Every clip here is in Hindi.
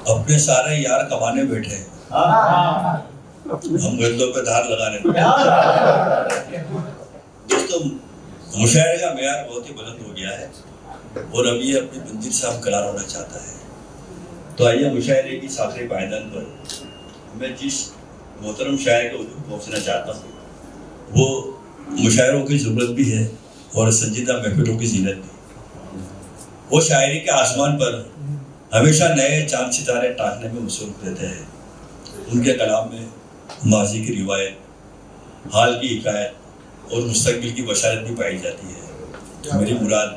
अपने सारे यार कमाने बैठे, हम गद्दों पे धार लगाने। दोस्तों, मुशायरे का मेयार बहुत ही बुलंद हो गया है और अब ये अपनी मंजिल से हम करार होना चाहता है। तो आइए मुशायरे की आखिरी पायदान पर मैं जिस मोहतरम शायर के हुजूर पहुँचना चाहता हूँ, वो मुशायरों की ज़रूरत भी है और संजीदा महफिलों की जीनत भी। वो शायरी के आसमान पर हमेशा नए चांद सितारे टाँकने में मसरूफ रहते हैं। उनके कलाम में माजी की रिवायत, हाल की हिकायत और मुस्तकबिल की बशारत भी पाई जाती है। मेरी मुराद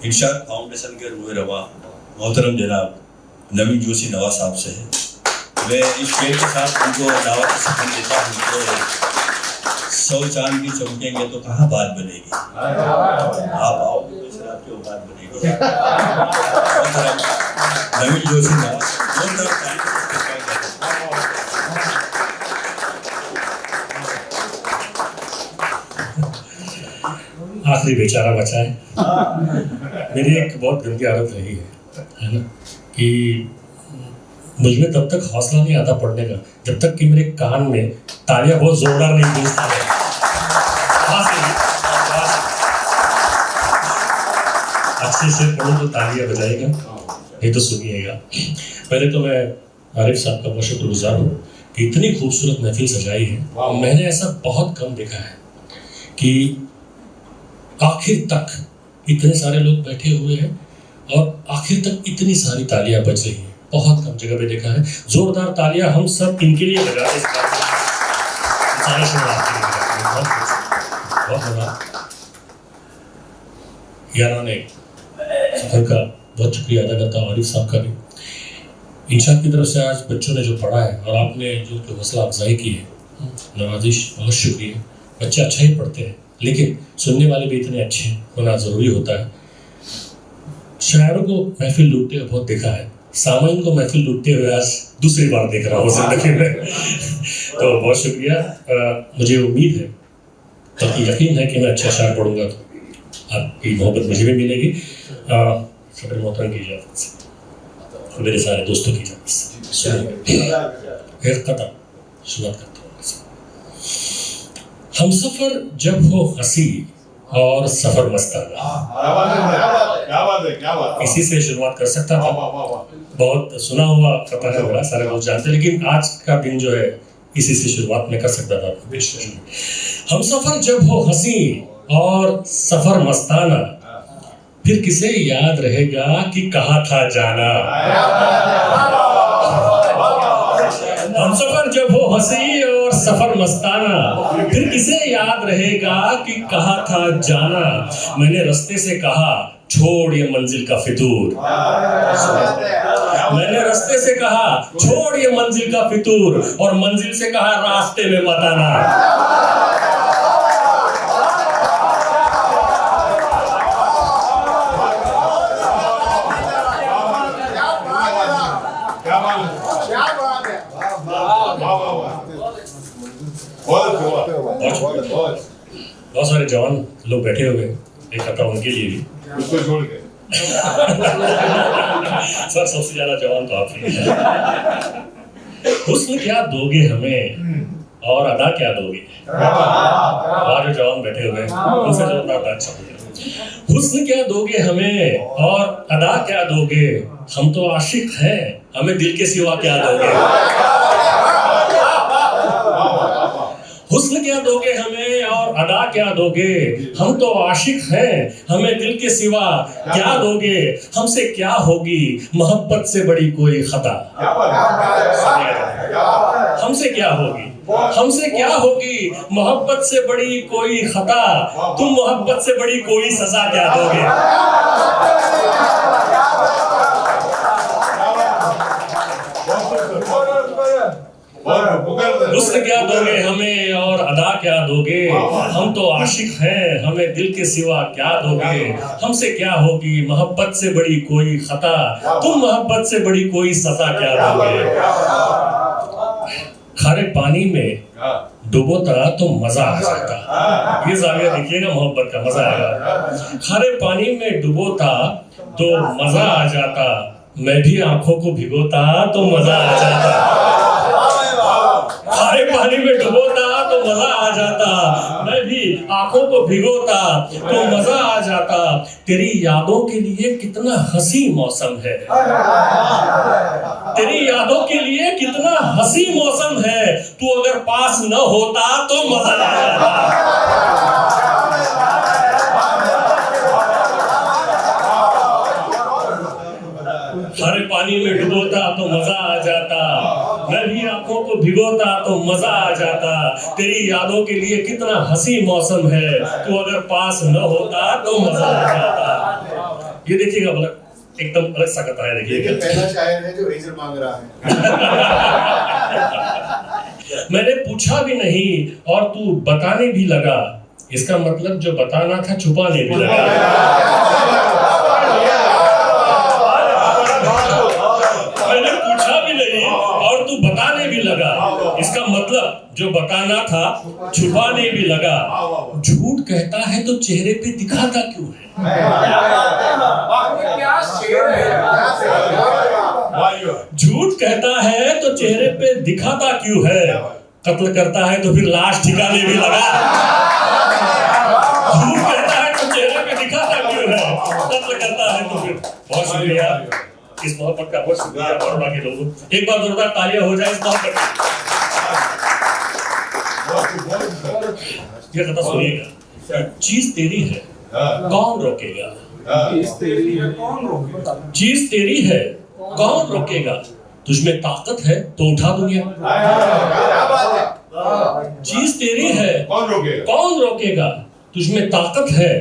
इरशाद फाउंडेशन के रूह रवा मोहतरम जनाब नवीन जोशी नवाज साहब से है। मैं इस शेर के साथ उनको दावत सफल देता हूँ। तो 100 चांद भी चमकेंगे तो कहाँ बात बनेगी, आप आओगे तो फिर आपकी औकात बनेगी। नवीन जोशी नवाज आखिरी बेचारा बचा है। मेरी एक बहुत गंदी आदत रही है ना, कि मुझमें तब तक हौसला नहीं आता पढ़ने का जब तक कि मेरे कान में तालियां बहुत जोरदार नहीं गूंजती है। अच्छे से पढ़ो तो तालियां बजाएगा, नहीं तो सुनिएगा। पहले तो मैं आरिफ साहब का बहुत शुक्रगुजार हूँ कि इतनी खूबसूरत महफिल सजाई है। मैंने ऐसा बहुत कम देखा है कि आखिर तक इतने सारे लोग बैठे हुए हैं और आखिर तक इतनी सारी तालियां बज रही हैं। बहुत कम जगह पे देखा है। जोरदार तालियां हम सब इनके लिए लगाते हैं। सारे शुरुआत के लिए लगाते हैं। बहुत मजा याराने सफर का बहुत शुक्रिया अदा करता हूँ आरिफ साहब का भी। इंशाद की तरफ से आज बच्चों ने जो पढ़ा है और आपने जो हौसला अफजाई की है, नवाजिश, बहुत शुक्रिया। बच्चे अच्छा ही पढ़ते हैं लेकिन सुनने वाले भी इतने अच्छे होना ज़रूरी होता है। शायरों को महफिल लूटते हुए बहुत देखा है, सामाइन को महफिल लूटते हुए आज दूसरी बार देख रहा हूँ जिंदगी में। तो बहुत शुक्रिया। मुझे उम्मीद है, बल्कि यकीन है कि मैं अच्छा शायर पढ़ूंगा तो आपकी मोहब्बत मुझे भी मिलेगी। सदर मोहतरम की इजाज़त से, मेरे सारे दोस्तों की इजाज़त से एक कदम शुरुआत करता हूँ। हम सफर जब हो हंसी और सफर मस्ताना, इसी से शुरुआत कर सकता था। बहुत सुना हुआ कथा है मेरा, सारे लोग जानते, लेकिन आज का दिन जो है इसी से शुरुआत में कर सकता था। हम सफर जब हो हंसी और सफर मस्ताना, फिर किसे याद रहेगा कि कहाँ था जाना। हम सफर जब हो हंसी और सफर मस्ताना, फिर किसे याद रहेगा कि कहाँ था जाना। मैंने रास्ते से कहा छोड़ ये मंजिल का फितूर, मैंने रास्ते से कहा छोड़ ये मंजिल का फितूर, और मंजिल से कहा रास्ते में मत आना। बहुत सारे जवान लोग बैठे हुए, एक खता उनके लिए भी छोड़ के। सर सबसे ज्यादा जवान तो आप ही हैं। हुस्न क्या दोगे हमें और अदा क्या दोगे। वहाँ जो जवान बैठे हुए उनसे जो अदा अच्छा हो गया। हुस्न क्या दोगे हमें और अदा क्या दोगे, हम तो आशिक हैं, हमें दिल के सिवा क्या दोगे। हुस्न क्या दोगे हमें और अदा क्या दोगे, हम तो आशिक हैं, हमें दिल के सिवा क्या दोगे। हमसे क्या होगी मोहब्बत से बड़ी कोई खता, हमसे क्या होगी, हमसे क्या होगी मोहब्बत से बड़ी कोई खता, तुम मोहब्बत से बड़ी कोई सजा क्या दोगे। हुस्न क्या दोगे हमें और अदा क्या दोगे, हम तो आशिक हैं, हमें दिल के सिवा क्या दोगे। हमसे क्या होगी मोहब्बत से बड़ी कोई खता, तुम मोहब्बत से बड़ी कोई सजा क्या दोगे। खारे पानी में डुबोता तो मजा आ जाता, ये जाविया देखिएगा, मोहब्बत का मजा आएगा। खारे पानी में डुबोता तो मजा आ जाता, मैं भी आंखों को भिगोता तो मजा आ जाता, खारे पानी में डुबोता तो मजा आ जाता, मैं भी आंखों को भिगोता तो मजा आ जाता। तेरी यादों के लिए कितना हंसी मौसम है, तेरी यादों के लिए कितना हंसी मौसम है, तू अगर पास न होता तो मजा आ जाता। हरे पानी में डुबोता तो मजा आ जाता, मैं भी आंखों को भिगोता तो मजा आ जाता। तेरी यादों के लिए कितना हंसी मौसम है, तू अगर पास न होता तो मजा आ जाता। ये देखिएगा मतलब एकदम अलग सा कथा है। देखिएगा पहला शायर है जो रेजर मांग रहा है। मैंने पूछा भी नहीं और तू बताने भी लगा, इसका मतलब जो बताना था छुपाने भी लगा। मैंने पूछा भी नहीं और तू बताने भी लगा, इसका मतलब जो बताना था छुपाने भी लगा। झूठ कहता है तो चेहरे पे दिखाता क्यों है? झूठ कहता है तो चेहरे पे दिखाता क्यों है? कत्ल करता है तो फिर लाश ठिकाने भी लगा। झूठ कहता है तो चेहरे पे दिखाता क्यों है? कत्ल करता है तो फिर। बहुत शुक्रिया इस मोहब्बत का, बहुत शुक्रिया बड़ौदा के लोगों। एक बार जोरदार तालियां हो जाए इस मोहब्बत की। ये कथा सुनिएगा। चीज तेरी है कौन रोकेगा, चीज तेरी है कौन रोकेगा, तुझमें ताकत है तो उठा दुनिया। चीज तेरी है कौन रोकेगा, तुझमें ताकत है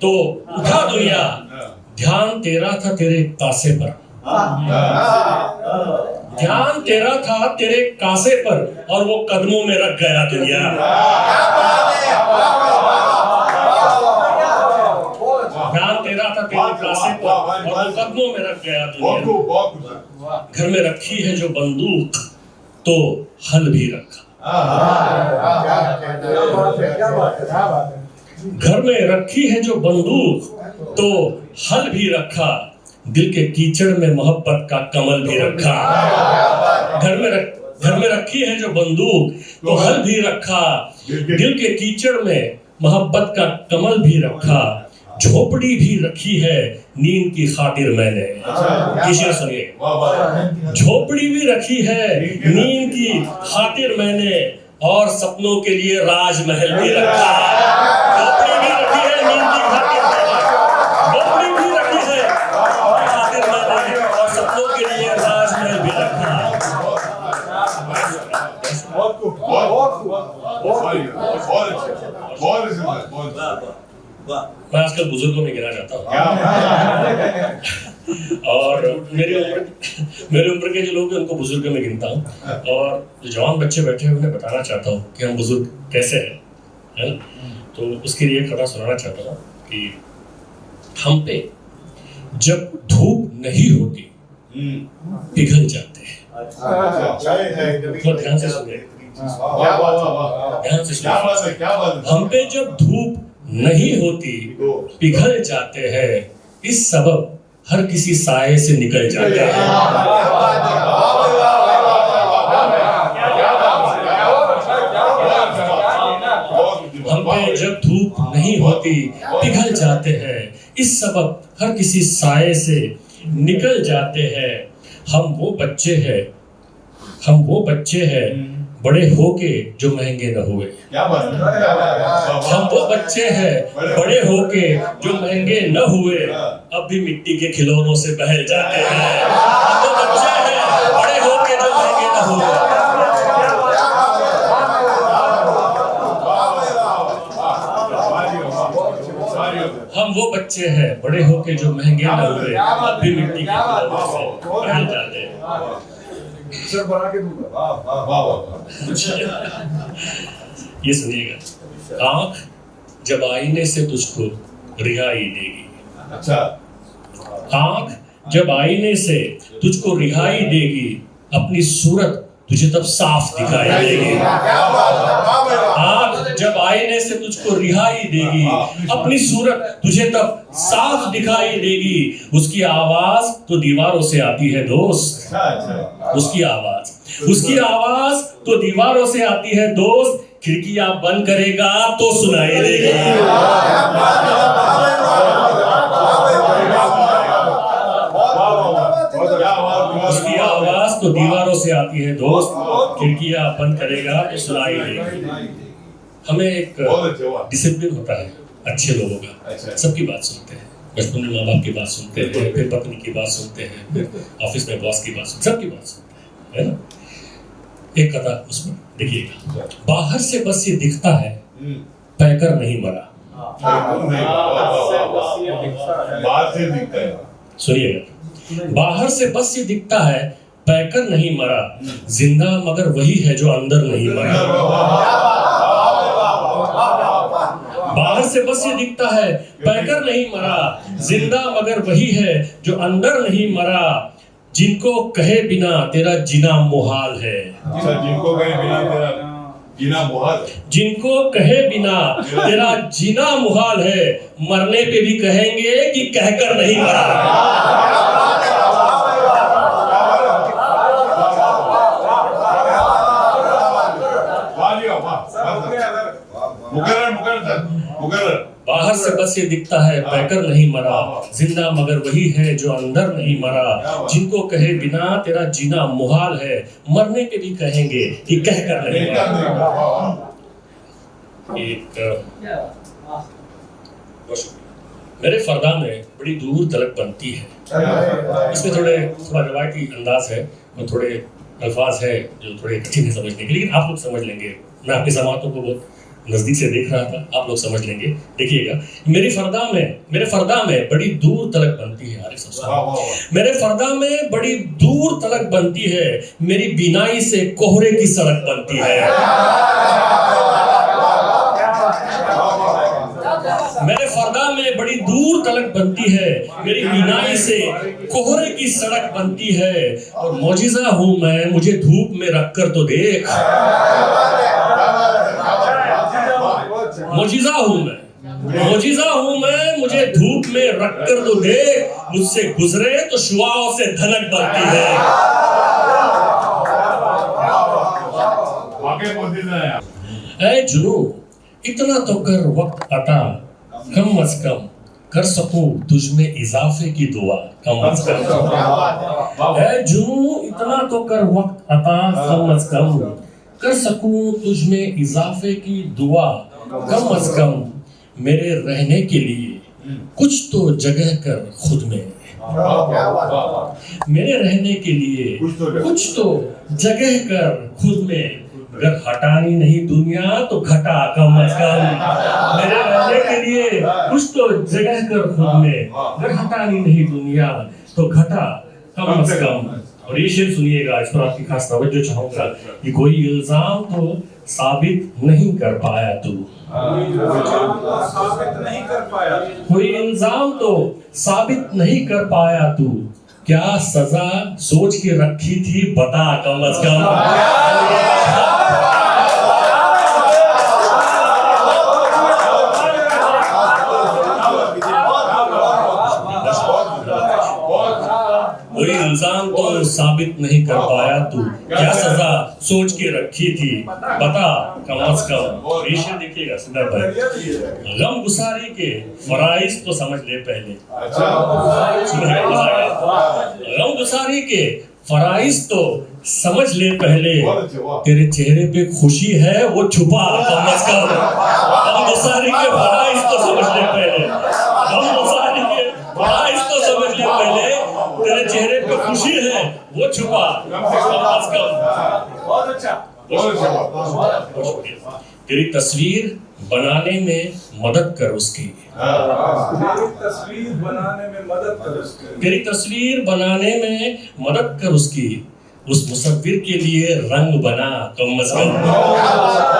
तो उठा दुनिया। ध्यान तेरा था तेरे कासे पर, ध्यान तेरा था तेरे कासे पर, और वो कदमों में रख गया दुनिया। ध्यान तेरा था तेरे कासे पर और वो कदमों में रख गया दुनिया। घर में रखी है जो बंदूक तो हल भी रखा, घर में रखी है जो बंदूक तो हल भी रखा, दिल के कीचड़ में मोहब्बत का कमल भी रखा। घर में रखी है जो बंदूक तो हल भी रखा, दिल के कीचड़ में मोहब्बत का कमल भी रखा। झोपड़ी भी रखी है नींद की खातिर मैंने, किसी सुनिए। झोपड़ी भी रखी है नींद की खातिर मैंने, और सपनों के लिए राजमहल भी रखा। झोपड़ी भी रखी है नींद की खातिर मैंने, झोपड़ी भी रखी है खातिर मैंने, और सपनों के लिए राजमहल भी रखा। मैं आजकल बुजुर्गों में गिना जाता हूँ, और मेरी उम्र के जो लोग हैं उनको बुजुर्गों में गिनता हूँ, और जो जवान बच्चे बैठे हैं उन्हें बताना चाहता हूँ कि हम बुजुर्ग कैसे हैं, है ना। तो उसके लिए एक कथा सुनाना चाहता हूँ कि हम पे जब धूप नहीं होती पिघल जाते हैं। ध्यान से सुनिए, ध्यान से सुनिए। हम पे जब धूप नहीं होती पिघल जाते हैं, इस सबब हर किसी साये से निकल जाते हैं। हम पे जब धूप नहीं होती पिघल जाते हैं, इस सबब हर किसी साये से निकल जाते हैं। हम वो बच्चे हैं बड़े होके जो महंगे न हुए। हम वो बच्चे हैं बड़े होके जो महंगे न हुए, अब भी मिट्टी के खिलौनों से बहल जाते हैं। हम वो बच्चे हैं बड़े होके जो महंगे न हुए। हम वो बच्चे हैं बड़े होके जो महंगे न हुए, अब भी मिट्टी के खिलौनों से बहल जाते हैं। बना के दूंगा। ये सुनिएगा। आंख जब आईने से तुझको रिहाई देगी, अच्छा। आंख जब आईने से तुझको रिहाई देगी, अपनी सूरत तुझे तब साफ दिखाई देगी। आँख जब आईने से तुझको रिहाई देगी, अपनी सूरत तुझे तब साफ दिखाई देगी। उसकी आवाज तो दीवारों से आती है दोस्त, उसकी आवाज तो दीवारों से आती है दोस्त। खिड़कियां बंद करेगा तो सुनाई देगी। उसकी आवाज तो दीवारों से आती है दोस्त, खिड़कियां बंद करेगा तो सुनाई देगी। हमें एक डिसिप्लिन होता है अच्छे लोगों का, सबकी बात सुनते हैं। बचपन में माँ बाप की बात सुनते हैं, फिर पत्नी की बात सुनते हैं, फिर ऑफिस में बॉस की बात सुनते हैं, सबकी बात सुनते हैं, है ना। एक कथा उसमें देखिएगा, बाहर से बस ये दिखता है पैकर नहीं मरा। सुनिएगा, बाहर से बस ये दिखता है पैकर नहीं मरा, जिंदा मगर वही है जो अंदर नहीं मरा। बाहर से बस ये दिखता है पैकर नहीं मरा, जिंदा मगर वही है जो अंदर नहीं मरा। जिनको कहे बिना तेरा जीना मुहाल है, जिनको कहे बिना तेरा जीना मुहाल, जिनको कहे बिना तेरा जीना मुहाल है, मरने पे भी कहेंगे कि कहकर नहीं मरा। बाहर से बस ये दिखता है पैकर नहीं मरा, जिंदा मगर वही है जो अंदर नहीं मरा। जिनको कहे बिना तेरा जीना मुहाल है, मरने पे भी कहेंगे कि कहकर नहीं मरा। मेरे फरदा में बड़ी दूर तलक बनती है। इसमें थोड़ा रवायती अंदाज है और थोड़े अल्फाज है जो थोड़े कठिन है समझने के, लेकिन आप लोग समझ लेंगे। मैं आपकी समातों को बहुत नजदीक से देख रहा था, आप लोग समझ लेंगे। देखिएगा, मेरे फरदा में बड़ी दूर तलक बनती है। आरिफ साहब, मेरे फरदा में बड़ी दूर तलक बनती है, मेरी बीनाई से कोहरे की सड़क बनती है। मेरे फरदा में बड़ी दूर तलक बनती है, मेरी बीनाई से कोहरे की सड़क बनती है। और मौजिज़ा हूं मैं, मुझे धूप में रखकर तो देख। मौजिज़ा हूं मैं, मुझे धूप में रखकर तो देख। मुझसे गुजरे तो शुआओं से धनक बनती है। ऐ जुनू इतना तो कर वक्त अता, कम अज कम कर सकूं तुझ में इजाफे की दुआ, कम अज कम। ऐ जुनू इतना तो कर वक्त अता, कम अज कम कर सकूं तुझ में इजाफे की दुआ, कम अज कम मेरे रहने के लिए कुछ तो जगह कर खुद में। मेरे रहने के लिए कुछ तो जगह कर खुद में। अगर हटानी नहीं दुनिया तो घटा कम अज कम। मेरे रहने के लिए कुछ तो जगह कर खुद में। अगर हटानी नहीं दुनिया तो घटा कम अज कम। और ये शेर सुनिएगा, इस पर आपकी खास तवज्जो चाहूंगा कि कोई इल्जाम तो साबित नहीं कर पाया तू, कोई इल्जाम तो साबित नहीं कर पाया तू। क्या सजा सोच के रखी थी बता कम अज कम। कोई इल्जाम तो साबित नहीं कर पाया तू, क्या सजा सोच के रखी थी बता कम अज कम। रेशे देखिएगा सिद्धार्थ भाई, गम गुसारी के फराइज तो समझ ले पहले। गम गुसारी के फराइज तो समझ ले पहले, तेरे चेहरे पे खुशी है वो छुपा कम अज कम। गम गुसारी के फराइज तो समझ ले पहले, गम गुसारी के फराइज तो समझ ले पहले, तेरे चेहरे पे खुशी है वो छुपा कम अज कम। बहुत अच्छा। तेरी तस्वीर बनाने में मदद कर उसकी, तस्वीर बनाने में मदद कर उसकी, तेरी तस्वीर बनाने में मदद कर उसकी। उस मुसव्विर के लिए रंग बना कम अज कम।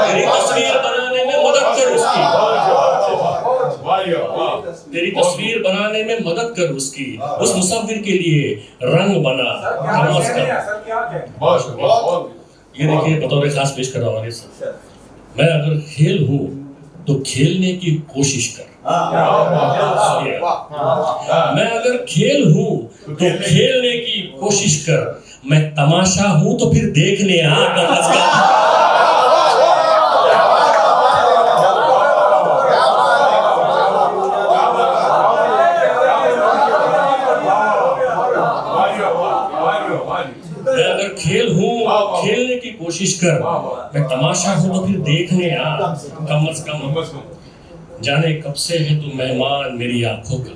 तेरी तस्वीर बनाने में मदद कर उसकी, तेरी तस्वीर बनाने में मदद कर उसकी। उस मुसव्विर के लिए रंग बना कम अज कम। ये देखिए बतौर खास पेश कर रहा हूँ सर, मैं अगर खेल हूँ तो खेलने की कोशिश कर। मैं अगर खेल हूँ तो खेलने की कोशिश कर, मैं तमाशा हूँ तो फिर देखने आ। मैं अगर खेल हूँ खेलने की कोशिश कर, मैं तमाशा हूँ तो फिर देखने आ। कम अज कम जाने कब से है तू मेहमान मेरी आंखों का,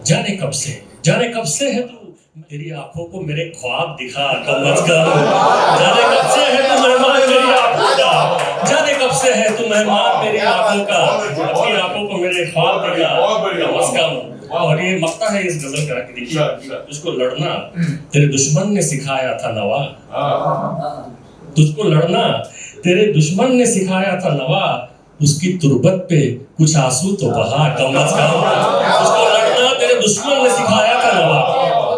जाने कब से है तू तेरी आंखों को मेरे ख्वाब दिखा। कम अज कम जाने कब से है तू मेहमान मेरी आंखों का, जाने कब से है तू मेहमान मेरी आंखों का, अपनी आंखों को मेरे ख्वाब दिखा। कम अज कम। और ये मक्ता है इस गजल का कि देखिए, तुझको लड़ना तेरे दुश्मन ने सिखाया था नवा, तुझको लड़ना तेरे दुश्मन ने सिखाया था नवा, उसकी तुरबत पे कुछ आंसू तो बहा। कम अज कम तुझको लड़ना तेरे दुश्मन ने सिखाया था नवा,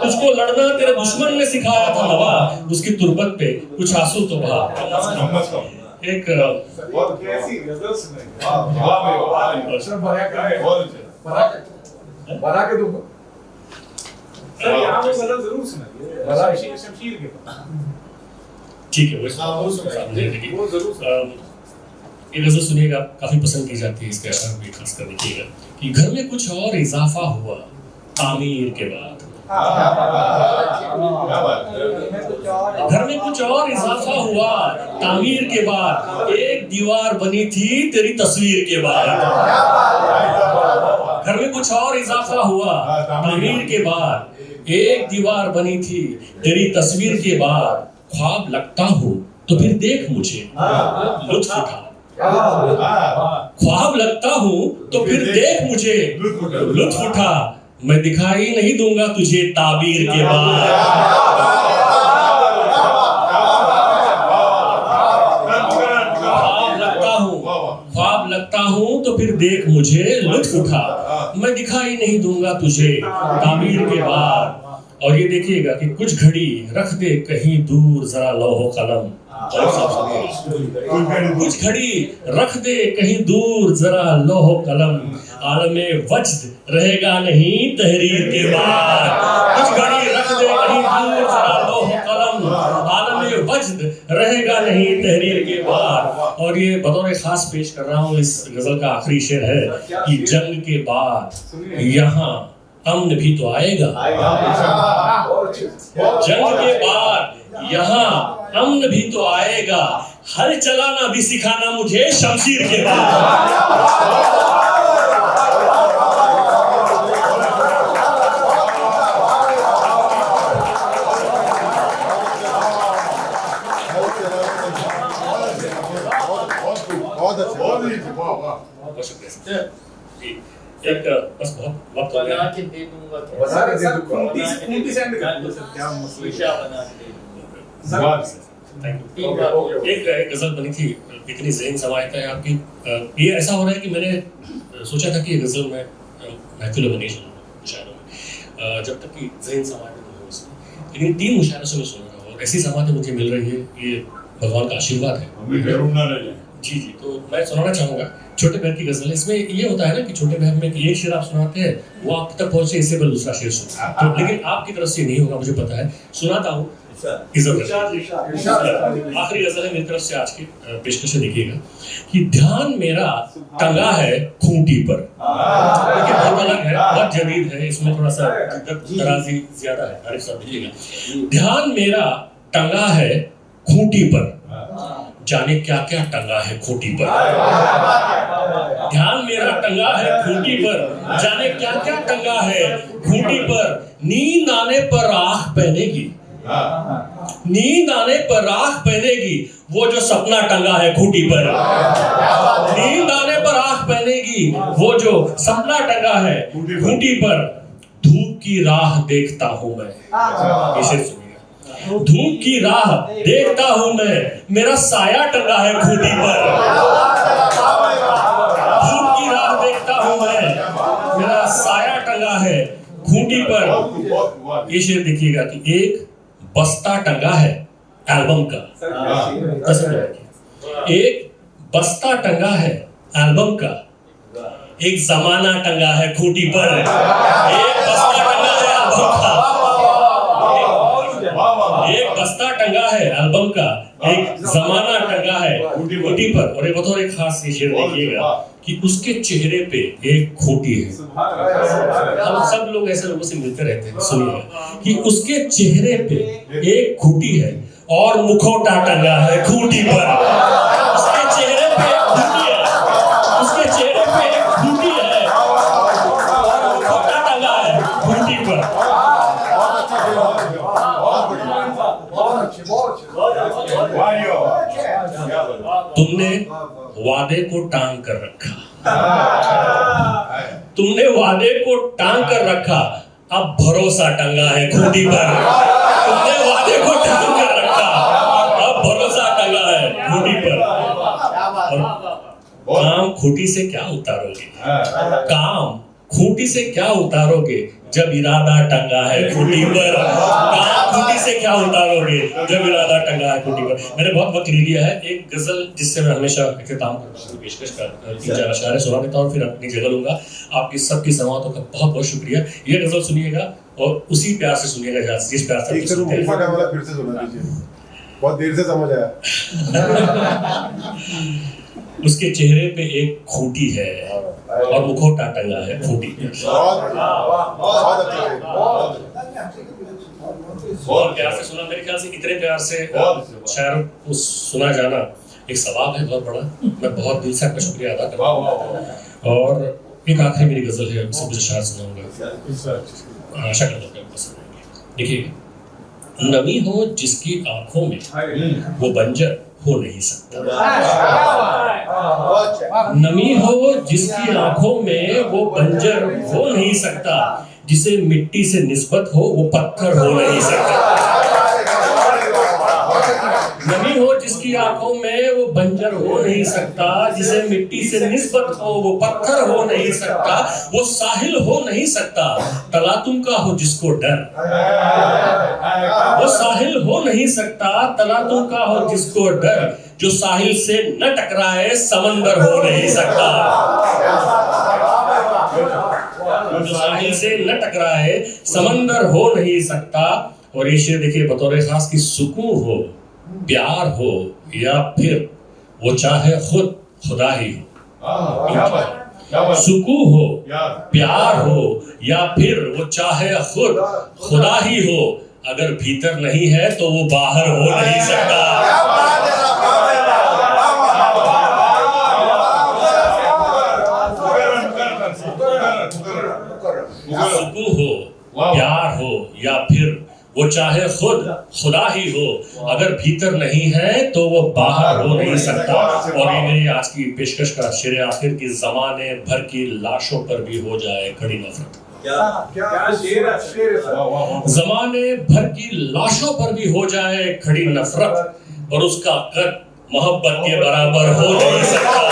तुझको लड़ना तेरे दुश्मन ने सिखाया था नवा, उसकी तुरबत पे कुछ आंसू तो बहा। एक कैसी गजल सुनाई, बना के दूंगा सर, यहाँ पे गजल जरूर सुनाइए शमशीर के पास। ठीक है, वो जरूर ये गजल सुनिएगा, काफी पसंद की जाती है। इसके अशार भी खास कर देखिएगा कि घर में कुछ और इजाफा हुआ तामीर के बाद, घर में कुछ और इजाफा हुआ तामीर के बाद, एक दीवार बनी थी तेरी तस्वीर के बाद। घर में कुछ और इजाफा हुआ तामीर के बाद, एक दीवार बनी थी तेरी तस्वीर के बाद, ख्वाब लगता हूँ तो फिर देख मुझे लुत्फ उठा, ख्वाब लगता हूँ तो फिर देख मुझे लुत्फ उठा, मैं दिखाई नहीं दूंगा तुझे ताबीर के बाद। ख्वाब लगता हूँ तो फिर देख मुझे लुत्फ उठा, मैं दिखाई नहीं दूंगा तुझे ताबीर के बाद। और ये देखिएगा कि कुछ घड़ी रख दे कहीं दूर जरा लौहो कलम, कुछ घड़ी रख दे कहीं दूर जरा लौहो कलम, आलमे वज्द रहेगा नहीं तहरीर के बाद। कुछ घड़ी रख दे कहीं दूर जरा लौहो कलम, आलमे वज्द रहेगा नहीं तहरीर के बाद। और ये बतौर खास पेश कर रहा हूँ, इस गजल का आखिरी शेर है कि जंग के बाद यहाँ अमन भी तो आएगा, जंग के बाद यहाँ अमन भी तो आएगा, हल चलाना भी सिखाना मुझे शमशीर के बाद। बहुत शुक्रिया एक बस बहुत वक्त हो गया, बना के दे दूंगा बना के दे दूंगा, 29 एंड कर दो सर, क्या मसला शीशा बना के दे दूंगा। Thank you. एक गजल बनी थी, इतनी ज़हन समायता है आपकी। ये ऐसा हो रहा है कि मैंने सोचा था कि ये गजल मैं महफिल में नहीं सुनूंगा मुशायरों में, जब तक कि ज़हन समायता नहीं हो उसमें, लेकिन 3 मुशायरों से मैं सुन रहा हूँ और ऐसी समायत मुझे मिल रही है, ये भगवान का आशीर्वाद है। जी जी, तो मैं सुनाना चाहूँगा छोटे बहन की गजल। इसमें ये होता है ना कि छोटे बहन में कि एक शेर आप सुनाते हैं, वो आप तक पहुंचे, इससे पर दूसरा शेर सुना, तो लेकिन आपकी तरफ से नहीं होगा, मुझे पता है। सुनाता हूँ आखिरी गजल है मेरी तरफ से आज की पेशकश से, देखिएगा कि ध्यान मेरा टंगा है खूंटी पर। देखिए बहुत अलग है, बहुत जदीद है, इसमें थोड़ा सा तराजी ज्यादा है। आरिफ साहब देखिएगा, ध्यान मेरा टंगा है खूंटी पर, जाने क्या क्या टंगा है खूंटी पर। ध्यान मेरा टंगा है खूंटी पर, जाने क्या क्या टंगा है खूंटी पर। नींद आने पर आँख पहनेगी, नींद आने पर राख पहनेगी, वो जो सपना टंगा है खूंटी पर। नींद आने पर आँख पहनेगी, वो जो सपना टंगा है खूंटी पर। धूप की राह देखता हूँ मैं, इसे सुनिएगा, धूप की राह देखता हूँ मैं, मेरा साया टंगा है खूंटी पर। धूप की राह देखता हूँ मैं, मेरा साया टंगा है खूंटी पर। ये शेर देखिएगा कि एक बस्ता टंगा है एल्बम का। एक बस्ता टंगा है एल्बम का, एक जमाना टंगा है खूंटी पर। एक बस्ता टंगा है एल्बम का, एक बस्ता टंगा है एल्बम का, एक जमाना टंगा है खूंटी पर। और एक बतौर एक खास शेर देखिएगा कि उसके चेहरे पे एक खूंटी है। हम सब लोग ऐसे लोगों से मिलते रहते हैं, सुनिएगा कि उसके चेहरे पे एक खूंटी है और मुखौटा टंगा है खूंटी पर। उसके चेहरे पे एक खूंटी है, उसके चेहरे पे एक खूंटी है और मुखौटा टंगा है खूंटी पर। तुमने वादे को टांग कर रखा, तुमने वादे को टांग कर रखा, अब भरोसा टंगा है खूंटी पर। तुमने वादे को टांग कर रखा, अब भरोसा टंगा है खूंटी पर। और काम खूंटी से क्या उतारोगे, काम खूंटी से क्या उतारोगे जब इरादा टंगा है खूंटी पर। काम खूंटी से क्या उतारोगे जब इरादा टंगा है खूंटी पर। मैंने बहुत वक्त ले लिया है। एक गजल जिससे मैं हमेशा इख्तिताम करता हूं, पेशकश करता हूं, 3-4 अशारे सुना देता हूं, फिर अपनी जगह लूंगा। आपकी सबकी समाअतों का बहुत बहुत शुक्रिया। ये गजल सुनिएगा और उसी प्यार से सुनिएगा जिस प्यार से सुनते हैं। फिर से सुना दीजिए, बहुत देर से समझ आया। उसके चेहरे पे एक खूंटी है और मुखौटा टंगा है खूंटी पे। और प्यार से सुना, मेरे ख्याल से इतने प्यार से शायर को सुना जाना एक सवाब है बहुत बड़ा। मैं बहुत दिल से आपका शुक्रिया अदा करता हूँ। और एक आखिरी मेरी गजल है, उससे मुझे शायर सुनाऊंगा, आशा करता हूँ पसंद आएगी। देखिए, नमी हो जिसकी आंखों में वो बंजर हो नहीं सकता। नमी हो जिसकी आंखों में वो बंजर हो नहीं सकता, जिसे मिट्टी से निस्बत हो वो पत्थर हो नहीं सकता। नमी हो जिसकी आंखों में वो बंजर हो नहीं सकता, जिसे मिट्टी से निस्बत हो वो पत्थर हो नहीं सकता। वो साहिल हो नहीं सकता तलातुम का हो जिसको डर, वो साहिल हो नहीं सकता तलातुम का हो जिसको डर। जो साहिल से न टकराए समंदर हो नहीं सकता, जो साहिल से न टकराए समंदर हो नहीं सकता। और ये शेर देखिए बतौर खास की, सुकून हो प्यार हो या फिर वो चाहे खुद खुदा ही हो। सुकून हो प्यार हो या फिर वो चाहे खुद खुदा ही हो, अगर भीतर नहीं है तो वो बाहर हो नहीं सकता। सुकून हो प्यार हो या फिर वो चाहे खुद खुदा ही हो, अगर भीतर नहीं है तो वो बाहर हो नहीं सकता। और ये मेरी आज की पेशकश का शेर आखिर की, जमाने भर की लाशों पर भी हो जाए खड़ी नफरत। जमाने भर की लाशों पर भी हो जाए खड़ी नफरत, और उसका कद मोहब्बत के बराबर हो नहीं सकता।